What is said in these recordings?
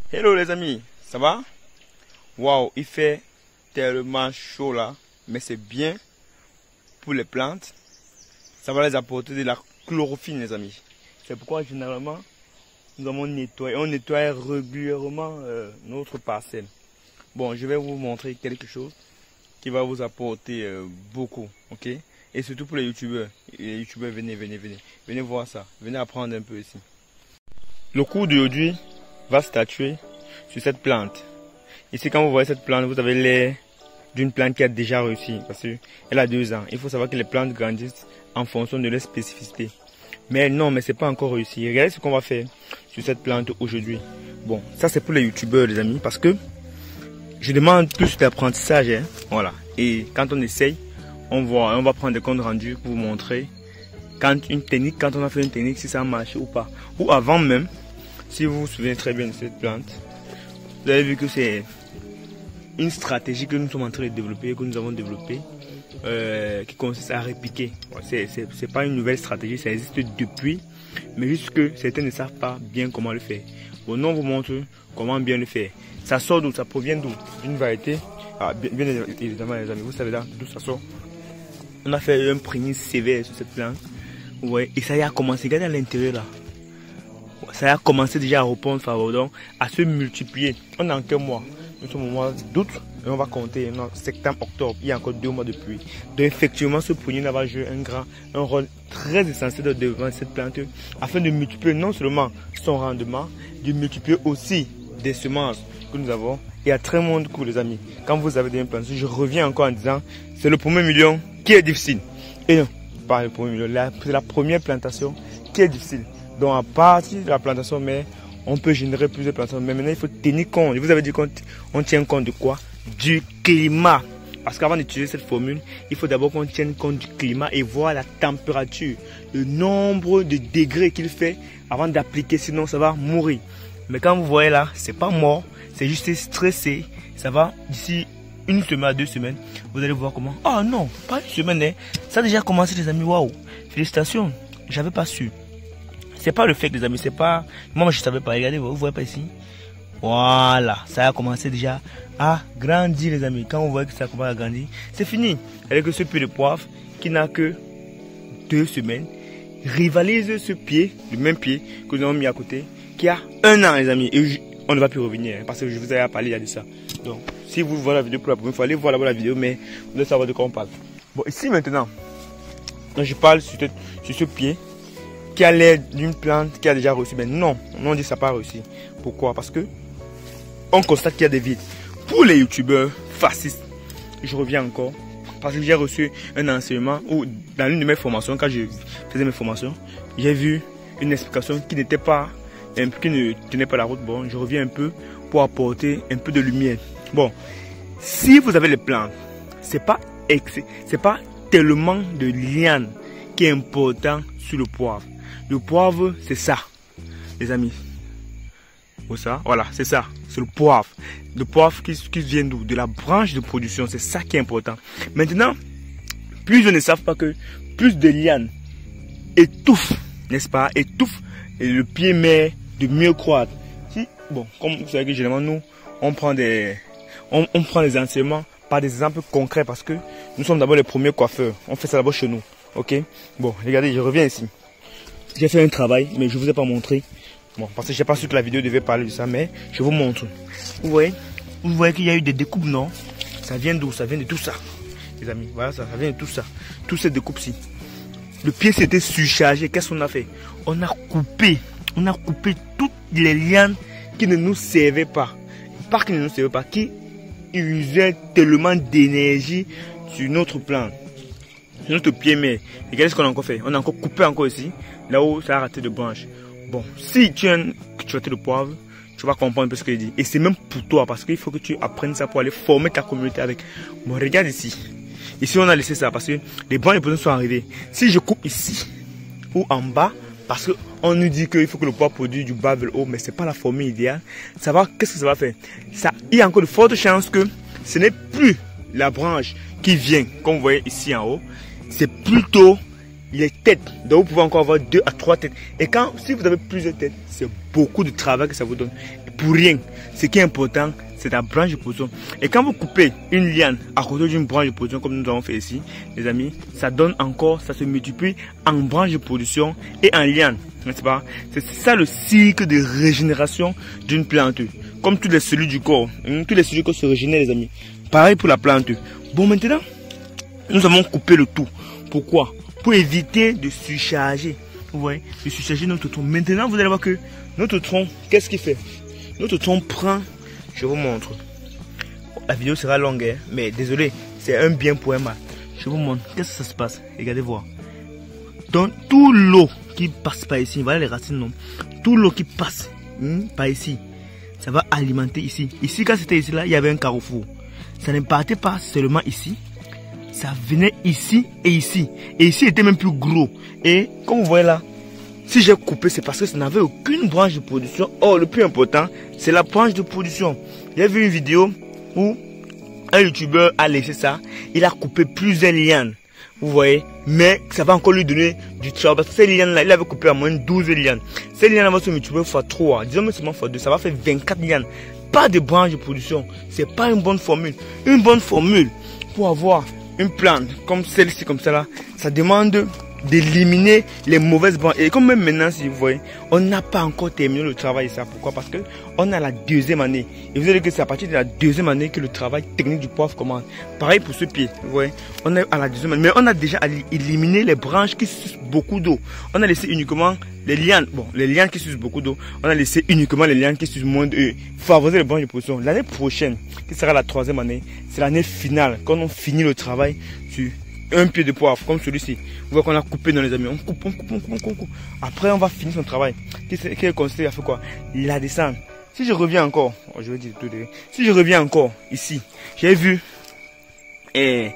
Hello les amis, ça va? Waouh, il fait tellement chaud là, mais c'est bien pour les plantes. Ça va les apporter de la chlorophylle les amis. C'est pourquoi généralement nous avons nettoyé, on nettoie régulièrement notre parcelle. Bon, je vais vous montrer quelque chose qui va vous apporter beaucoup, ok? Et surtout pour les youtubeurs. Les youtubeurs, venez voir ça, venez apprendre un peu ici. Le cours d'aujourd'hui va statuer sur cette plante. Ici, quand vous voyez cette plante, vous avez l'air d'une plante qui a déjà réussi parce qu'elle a 2 ans. Il faut savoir que les plantes grandissent en fonction de leur spécificité. Mais non, mais c'est pas encore réussi. Regardez ce qu'on va faire sur cette plante aujourd'hui. Bon, ça c'est pour les youtubeurs les amis, parce que je demande plus d'apprentissage, hein. Voilà. Et quand on essaye, on va prendre des comptes rendus pour vous montrer quand on a fait une technique, si ça a marché ou pas. Ou avant même, si vous vous souvenez très bien de cette plante, vous avez vu que c'est une stratégie que nous sommes en train de développer, que nous avons développée, qui consiste à répiquer. C'est pas une nouvelle stratégie, ça existe depuis, mais juste que certains ne savent pas bien comment le faire. Bon, nous on vous montre comment bien le faire. Ça sort d'où? Ça provient d'où? D'une variété. Bien évidemment les amis, vous savez d'où ça sort. On a fait un prémisse sévère sur cette plante. Ouais, et ça y a commencé, regardez à l'intérieur là. Ça a commencé déjà à reprendre faveur, à se multiplier. On est en quel mois? Nous sommes au mois d'août et on va compter septembre, octobre. Il y a encore 2 mois de pluie. Donc effectivement, ce prunier va jouer un rôle très essentiel devant cette plante afin de multiplier non seulement son rendement, de multiplier aussi des semences que nous avons. Et à très bon coup les amis, quand vous avez des plantes, je reviens encore en disant, c'est le premier million qui est difficile. Et non, pas le premier million, c'est la première plantation qui est difficile. Donc à partir de la plantation, mais on peut générer plusieurs plantations. Mais maintenant, il faut tenir compte. Je vous avais dit qu'on tient compte de quoi? Du climat. Parce qu'avant d'utiliser cette formule, il faut d'abord qu'on tienne compte du climat et voir la température, le nombre de degrés qu'il fait avant d'appliquer, sinon ça va mourir. Mais quand vous voyez là, c'est pas mort, c'est juste stressé. Ça va d'ici 1 semaine à 2 semaines, vous allez voir comment. Oh non, pas 1 semaine, hein. Ça a déjà commencé les amis, waouh. Félicitations, j'avais pas su. C'est pas le fait les amis, c'est pas... Moi je savais pas, regardez, vous voyez pas ici. Voilà, ça a commencé déjà à grandir les amis. Quand vous voyez que ça commence à grandir, c'est fini. Avec ce pied de poivre qui n'a que 2 semaines, rivalise ce pied, le même pied que nous avons mis à côté, qui a 1 an les amis. Et on ne va plus revenir, hein, parce que je vous ai parlé de ça. Donc, si vous voyez la vidéo pour la première fois, allez voir la vidéo, mais vous devez savoir de quoi on parle. Bon, ici maintenant, quand je parle sur ce pied, qui a l'air d'une plante qui a déjà reçu, mais non, on dit que ça n'a pas réussi. Pourquoi? Parce que on constate qu'il y a des vides. Pour les youtubeurs fascistes, je reviens encore, parce que j'ai reçu un enseignement où dans l'une de mes formations, quand je faisais mes formations, j'ai vu une explication qui n'était pas, qui ne tenait pas la route. Bon, je reviens un peu pour apporter un peu de lumière. Bon, si vous avez les plantes, c'est pas tellement de lianes qui est important sur le poivre. Le poivre, c'est ça, les amis. Ou ça, voilà, c'est ça, c'est le poivre. Le poivre qui vient d'où? De la branche de production, c'est ça qui est important. Maintenant, plus ils ne savent pas que plus de lianes étouffent, n'est-ce pas, étouffent et le pied mère de mieux croître. Si, bon, comme vous savez que généralement nous, on prend les enseignements par des exemples concrets parce que nous sommes d'abord les premiers coiffeurs. On fait ça d'abord chez nous, ok? Bon, regardez, je reviens ici. J'ai fait un travail, mais je ne vous ai pas montré. Bon, parce que je n'ai pas su que la vidéo devait parler de ça, mais je vous montre. Vous voyez qu'il y a eu des découpes, non? Ça vient d'où? Ça vient de tout ça, les amis. Voilà, ça vient de tout ça. Toutes ces découpes-ci. Le pied s'était surchargé. Qu'est-ce qu'on a fait? On a coupé toutes les lianes qui ne nous servaient pas. Pas qui ne nous servaient pas, qui usaient tellement d'énergie sur notre plante. Notre pied mère. Regardez ce qu'on a encore fait. On a encore coupé encore ici, là où ça a raté de branches. Bon, si tu as un cultivateur de poivre, tu vas comprendre un peu ce que je dis. Et c'est même pour toi, parce qu'il faut que tu apprennes ça pour aller former ta communauté avec. Bon, regarde ici. Ici, on a laissé ça parce que les branches de sont arrivées. Si je coupe ici ou en bas, parce qu'on nous dit qu'il faut que le poivre produise du bas vers le haut, mais ce n'est pas la formule idéale. Qu'est-ce que ça va faire? Il y a encore de fortes chances que ce n'est plus la branche qui vient, comme vous voyez ici en haut. C'est plutôt les têtes. Donc vous pouvez encore avoir 2 à 3 têtes. Et si vous avez plusieurs têtes, c'est beaucoup de travail que ça vous donne. Et pour rien. Ce qui est important, c'est la branche de position. Et quand vous coupez une liane à côté d'une branche de position, comme nous avons fait ici, les amis, ça donne encore, ça se multiplie en branche de position et en liane, n'est-ce pas? C'est ça le cycle de régénération d'une plante. Comme tous les cellules du corps, tous les cellules du corps se régénèrent, les amis. Pareil pour la plante. Bon, maintenant, nous avons coupé le tout. Pourquoi? Pour éviter de surcharger. Vous voyez, de surcharger notre tronc. Maintenant, vous allez voir que notre tronc, qu'est-ce qu'il fait? Notre tronc prend, je vous montre. La vidéo sera longue, hein, mais désolé, c'est un bien pour un mal. Je vous montre, qu'est-ce que ça se passe? Regardez voir. Donc, tout l'eau qui passe par ici, voilà les racines, non? Tout l'eau qui passe par ici, ça va alimenter ici. Ici, quand c'était ici, là, il y avait un carrefour. Ça ne partait pas seulement ici. Ça venait ici et ici. Et ici, il était même plus gros. Et comme vous voyez là, si j'ai coupé, c'est parce que ça n'avait aucune branche de production. Or, le plus important, c'est la branche de production. J'ai vu une vidéo où un youtubeur a laissé ça. Il a coupé plusieurs lianes. Vous voyez, mais ça va encore lui donner du travail. Parce que ces lianes-là, il avait coupé à moins de 12 lianes. Ces lianes-là vont se multiplier fois 3. Disons même seulement fois 2. Ça va faire 24 lianes. Pas de branche de production. C'est pas une bonne formule. Une bonne formule pour avoir une plante comme celle-ci, comme ça là, ça demande d'éliminer les mauvaises branches. Et comme même maintenant, si vous voyez, on n'a pas encore terminé le travail. Ça, pourquoi? Parce que on a la deuxième année. Et vous allez que c'est à partir de la deuxième année que le travail technique du poivre commence. Pareil pour ce pied. Vous voyez, on est à la deuxième année. Mais on a déjà éliminé les branches qui sucent beaucoup d'eau. On a laissé uniquement les lianes. Bon, les lianes qui sucent beaucoup d'eau. On a laissé uniquement les lianes qui sucent moins d'eau. Favoriser les branches de position. L'année prochaine, qui sera la troisième année, c'est l'année finale. Quand on finit le travail sur un pied de poivre comme celui-ci. Vous voyez qu'on a coupé dans les amis. On coupe. Après, on va finir son travail. Qui est considéré à faire quoi? La descente. Si je reviens encore, je vais dire tout de suite. Si je reviens encore ici, j'ai vu, ils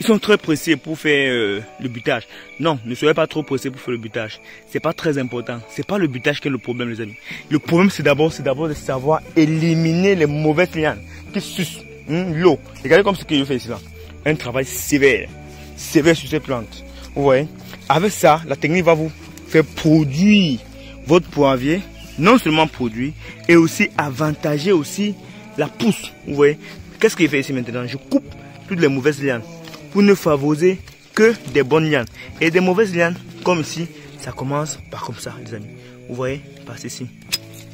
sont très pressés pour faire le butage. Non, ne soyez pas trop pressés pour faire le butage. C'est pas très important. C'est pas le butage qui est le problème, les amis. Le problème, c'est d'abord de savoir éliminer les mauvaises lianes qui sucent l'eau. Regardez comme ce que je fais ici là. Un travail sévère sur ces plantes. Vous voyez, avec ça, la technique va vous faire produire votre poivrier, non seulement produire, et aussi avantager aussi la pousse. Vous voyez, qu'est-ce qu'il fait ici maintenant? Je coupe toutes les mauvaises lianes pour ne favoriser que des bonnes lianes. Et des mauvaises lianes, comme ici, ça commence par comme ça, les amis. Vous voyez, par ici.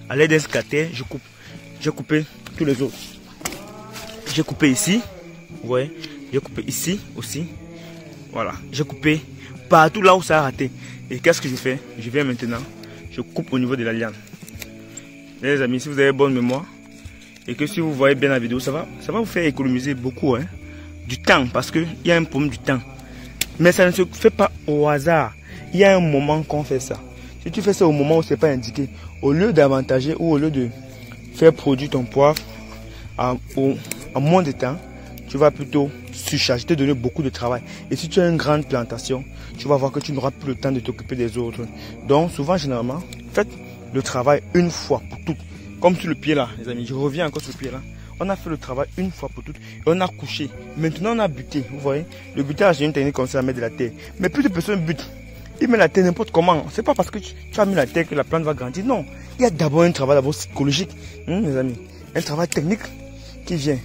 À l'aide d'un scatter, je coupe. J'ai coupé tous les autres. J'ai coupé ici, vous voyez, j'ai coupé ici aussi. Voilà, j'ai coupé partout là où ça a raté. Et qu'est-ce que je fais? Je viens maintenant, je coupe au niveau de la liane. Les amis, si vous avez bonne mémoire et que si vous voyez bien la vidéo, ça va vous faire économiser beaucoup du temps, parce qu'il y a un problème du temps. Mais ça ne se fait pas au hasard. Il y a un moment qu'on fait ça. Si tu fais ça au moment où ce n'est pas indiqué, au lieu d'avantager ou au lieu de faire produire ton poivre en moins de temps, tu vas plutôt surcharger, te donner beaucoup de travail. Et si tu as une grande plantation, tu vas voir que tu n'auras plus le temps de t'occuper des autres. Donc souvent, généralement, faites le travail une fois pour toutes. Comme sur le pied là, les amis, je reviens encore sur le pied là. On a fait le travail une fois pour toutes et on a couché. Maintenant, on a buté. Vous voyez, le butage, c'est une technique comme ça à mettre de la terre. Mais plus de personnes butent. Ils mettent la terre n'importe comment. C'est pas parce que tu as mis la terre que la plante va grandir. Non, il y a d'abord un travail psychologique, les amis. Un travail technique qui vient.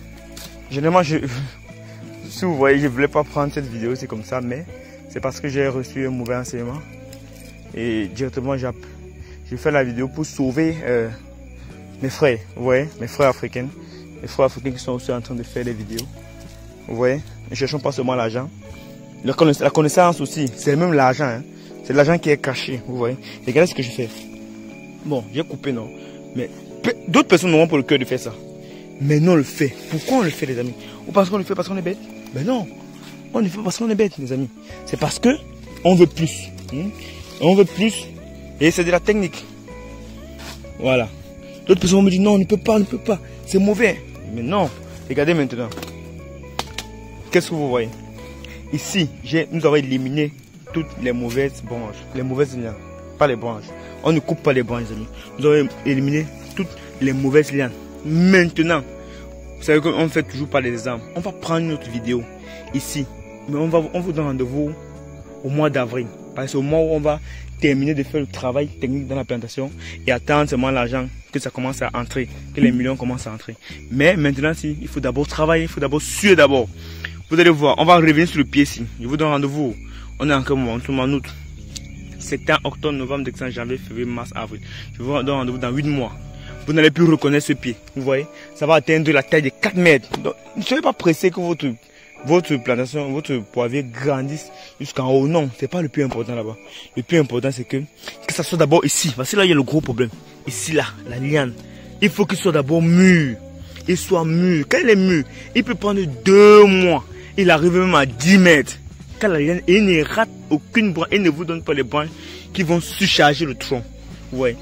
Généralement, si vous voyez, je ne voulais pas prendre cette vidéo, c'est comme ça, mais c'est parce que j'ai reçu un mauvais enseignement. Et directement, j'ai fait la vidéo pour sauver mes frères, vous voyez, mes frères africains. Les frères africains qui sont aussi en train de faire des vidéos. Vous voyez, ne cherchons pas seulement l'argent. La connaissance aussi, c'est même l'argent. Hein. C'est l'argent qui est caché, vous voyez. Regardez ce que je fais. Bon, j'ai coupé, non. Mais d'autres personnes n'auront pas le cœur de faire ça. Mais non, on le fait. Pourquoi on le fait, les amis? Ou parce qu'on le fait parce qu'on est bête? Ben non. On le fait parce qu'on est bête, les amis. C'est parce que on veut plus. On veut plus. Et c'est de la technique. Voilà. D'autres personnes me disent non, on ne peut pas, c'est mauvais. Mais non. Regardez maintenant. Qu'est-ce que vous voyez? Ici, nous avons éliminé toutes les mauvaises branches. Les mauvaises lianes. Pas les branches. On ne coupe pas les branches, les amis. Nous avons éliminé toutes les mauvaises lianes. Maintenant, vous savez qu'on ne fait toujours pas les exemples. On va prendre une autre vidéo ici. Mais on vous donne rendez-vous au mois d'avril. Parce que c'est au mois où on va terminer de faire le travail technique dans la plantation et attendre seulement l'argent que ça commence à entrer, que les millions commencent à entrer. Mais maintenant, il faut d'abord travailler, il faut d'abord suer d'abord. Vous allez voir, on va revenir sur le pied ici. Je vous donne rendez-vous. On est en quel moment? En août. Septembre, octobre, novembre, décembre, janvier, février, mars, avril. Je vous donne rendez-vous dans 8 mois. Vous n'allez plus reconnaître ce pied. Vous voyez, ça va atteindre la taille de 4 mètres. Donc, ne soyez pas pressé que votre plantation, votre poivrier grandisse jusqu'en haut. Non, c'est pas le plus important là-bas. Le plus important, c'est que ça soit d'abord ici. Parce que là, il y a le gros problème. Ici, là, la liane. Il faut qu'il soit d'abord mûr. Il soit mûr. Quand il est mûr, il peut prendre 2 mois. Il arrive même à 10 mètres. Quand la liane, il ne rate aucune branche. Il ne vous donne pas les branches qui vont surcharger le tronc. Ouais.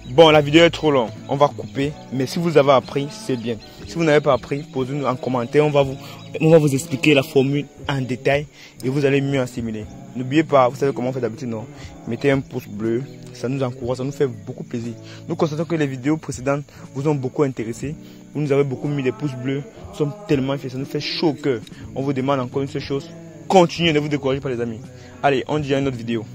Bon, la vidéo est trop longue. On va couper. Mais si vous avez appris, c'est bien. Si vous n'avez pas appris, posez-nous en commentaire. On va vous expliquer la formule en détail et vous allez mieux assimiler. N'oubliez pas, vous savez comment on fait d'habitude, non? Mettez un pouce bleu. Ça nous encourage, ça nous fait beaucoup plaisir. Nous constatons que les vidéos précédentes vous ont beaucoup intéressé. Vous nous avez beaucoup mis des pouces bleus. Nous sommes tellement fiers. Ça nous fait chaud au cœur. On vous demande encore une seule chose. Continuez, ne vous découragez pas les amis. Allez, on dit à une autre vidéo.